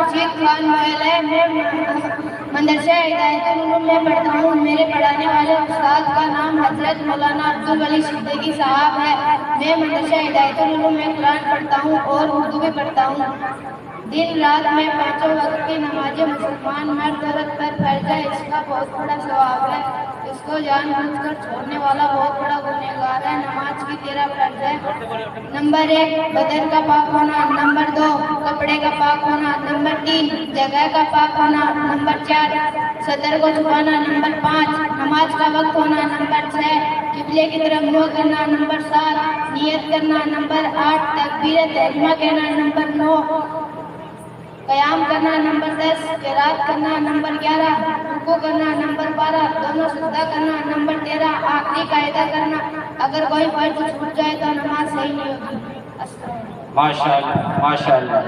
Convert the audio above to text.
رشید خان محل ہے، میں مدرسہ ہدایت العلوم میں پڑھتا ہوں۔ میرے پڑھانے والے استاد کا نام حضرت مولانا عبدالولی صدیقی صاحب ہے۔ میں مدرسہ ہدایت العلوم میں قرآن پڑھتا ہوں اور اردو بھی پڑھتا ہوں۔ دن رات میں 5 وقت کی نمازیں مسلمان مرد عورت پر فرض ہے۔ اس کا بہت بڑا ثواب ہے۔ اس کو جان بوجھ کر چھوڑنے والا بہت بڑا گنہگار ہے۔ نماز کی 13 فرض ہے۔ نمبر 1 بدن کا پاک ہونا، نمبر 2 کپڑے کا پاک ہونا، نمبر 3 جگہ کا پاک ہونا، نمبر 4 صدر کو چھپانا، نمبر 5 نماز کا وقت ہونا، نمبر 6 قبلے کی طرف منہ کرنا، نمبر 7 نیت کرنا، نمبر 8 تکبیر تحریمہ کہنا، نمبر 9 قیام کرنا، نمبر 10 قرات کرنا، نمبر 11 رکوع کرنا، نمبر 12 دونوں سجدہ کرنا، نمبر 13 آخری قاعدہ کرنا۔ اگر کوئی فرض چھوٹ جائے تو نماز صحیح نہیں ہوگی۔ ماشاءاللہ ماشاءاللہ۔